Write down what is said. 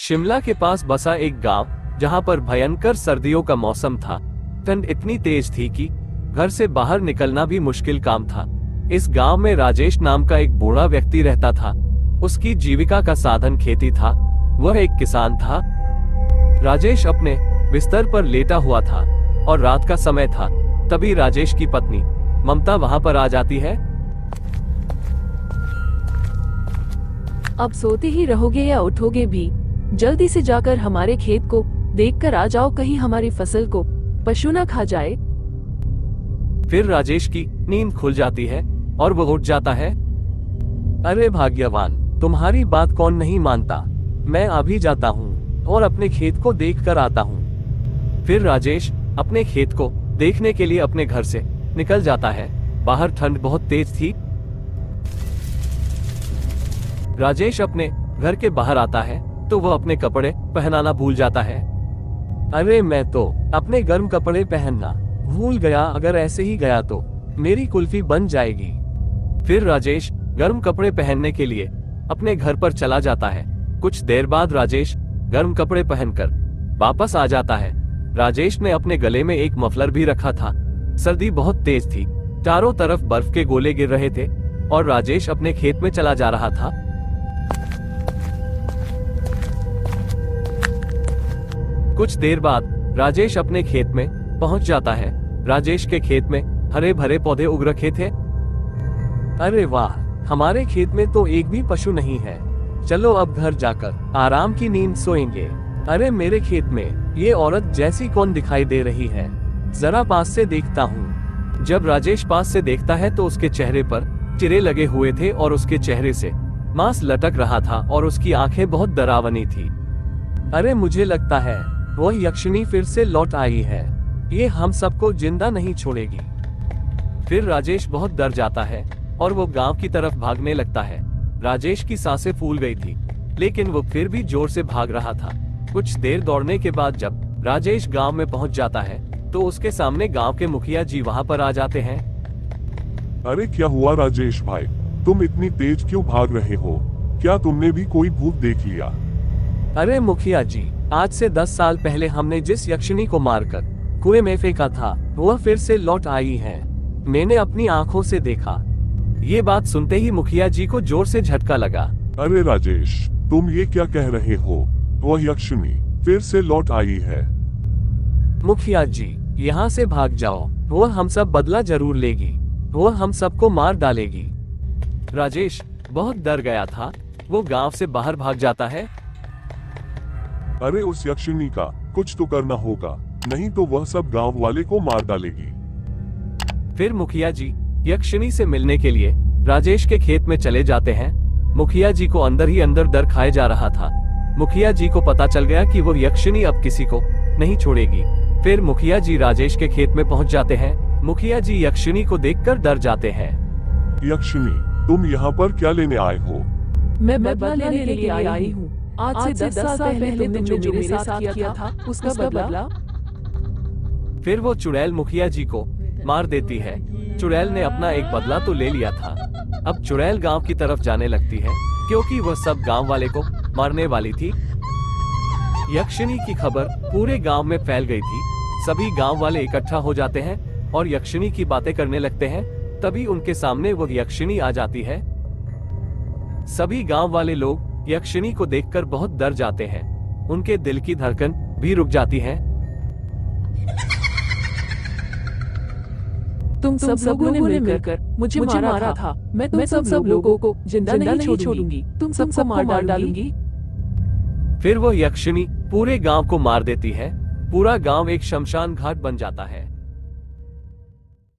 शिमला के पास बसा एक गांव, जहां पर भयंकर सर्दियों का मौसम था। ठंड इतनी तेज थी कि घर से बाहर निकलना भी मुश्किल काम था। इस गांव में राजेश नाम का एक बूढ़ा व्यक्ति रहता था। उसकी जीविका का साधन खेती था। वह एक किसान था। राजेश अपने बिस्तर पर लेटा हुआ था और रात का समय था। तभी राजेश की पत्नी ममता वहां पर आ जाती है। अब सोते ही रहोगे या उठोगे भी? जल्दी से जाकर हमारे खेत को देखकर आ जाओ, कहीं हमारी फसल को पशु न खा जाए। फिर राजेश की नींद खुल जाती है और वह उठ जाता है। अरे भाग्यवान, तुम्हारी बात कौन नहीं मानता। मैं अभी जाता हूँ और अपने खेत को देख कर आता हूँ। फिर राजेश अपने खेत को देखने के लिए अपने घर से निकल जाता है। बाहर ठंड बहुत तेज थी। राजेश अपने घर के बाहर आता है तो वह अपने कपड़े पहनाना भूल जाता है। अरे मैं तो अपने गर्म कपड़े पहनना भूल गया। अगर ऐसे ही गया तो मेरी कुल्फी बन जाएगी। फिर राजेश गर्म कपड़े पहनने के लिए अपने घर पर चला जाता है। कुछ देर बाद राजेश गर्म कपड़े पहनकर वापस आ जाता है। राजेश ने अपने गले में एक मफलर भी रखा था। सर्दी बहुत तेज थी। चारों तरफ बर्फ के गोले गिर रहे थे और राजेश अपने खेत में चला जा रहा था। कुछ देर बाद राजेश अपने खेत में पहुंच जाता है। राजेश के खेत में हरे भरे पौधे उग रखे थे। अरे वाह, हमारे खेत में तो एक भी पशु नहीं है। चलो अब घर जाकर आराम की नींद सोएंगे। अरे मेरे खेत में ये औरत जैसी कौन दिखाई दे रही है? जरा पास से देखता हूँ। जब राजेश पास से देखता है तो उसके चेहरे पर चिरे लगे हुए थे और उसके चेहरे से मांस लटक रहा था और उसकी आंखें बहुत डरावनी थी। अरे मुझे लगता है वह यक्षिणी फिर से लौट आई है। ये हम सबको जिंदा नहीं छोड़ेगी। फिर राजेश बहुत डर जाता है और वो गांव की तरफ भागने लगता है। राजेश की सांसें फूल गई थी, लेकिन वो फिर भी जोर से भाग रहा था। कुछ देर दौड़ने के बाद जब राजेश गांव में पहुंच जाता है तो उसके सामने गांव के मुखिया जी वहां पर आ जाते हैं। अरे क्या हुआ राजेश भाई, तुम इतनी तेज क्यों भाग रहे हो? क्या तुमने भी कोई भूत देख लिया? अरे मुखिया जी, आज से 10 साल पहले हमने जिस यक्षिणी को मारकर कुएं में फेंका था वह फिर से लौट आई है। मैंने अपनी आंखों से देखा। ये बात सुनते ही मुखिया जी को जोर से झटका लगा। अरे राजेश, तुम ये क्या कह रहे हो? वह यक्षिणी फिर से लौट आई है। मुखिया जी, यहाँ से भाग जाओ, वह हम सब बदला जरूर लेगी। वह हम सबको मार डालेगी। राजेश बहुत डर गया था। वो गांव से बाहर भाग जाता है। अरे उस यक्षिणी का कुछ तो करना होगा, नहीं तो वह सब गांव वाले को मार डालेगी। फिर मुखिया जी यक्षिणी से मिलने के लिए राजेश के खेत में चले जाते हैं। मुखिया जी को अंदर ही अंदर डर खाए जा रहा था। मुखिया जी को पता चल गया कि वो यक्षिणी अब किसी को नहीं छोड़ेगी। फिर मुखिया जी राजेश के खेत में पहुंच जाते हैं। मुखिया जी यक्षिणी को देखकर डर जाते हैं। यक्षिणी, तुम यहाँ पर क्या लेने आए हो? मैं बदला लेने के लिए आई हूँ। आज से 10 साल पहले तुमने जो मेरे साथ किया था उसका बदला। फिर वो चुड़ैल मुखिया जी को मार देती है। चुड़ैल ने अपना एक बदला तो ले लिया था। अब चुड़ैल गांव की तरफ जाने लगती है क्योंकि वह सब गांव वाले को मारने वाली थी। यक्षिणी की खबर पूरे गांव में फैल गई थी। सभी गांव वाले इकट्ठा हो जाते हैं और यक्षिणी की बातें करने लगते हैं। तभी उनके सामने वो यक्षिणी आ जाती है। सभी गांव वाले लोग यक्षिणी को देखकर बहुत डर जाते हैं। उनके दिल की धड़कन भी रुक जाती है। तुम सब लोगों ने मिलकर मुझे मारा था। मैं तुम सब लोगों को जिंदा नहीं छोड़ूंगी। तुम सबको मार डालूंगी। फिर वो यक्षिणी पूरे गांव को मार देती है। पूरा गांव एक शमशान घाट बन जाता है।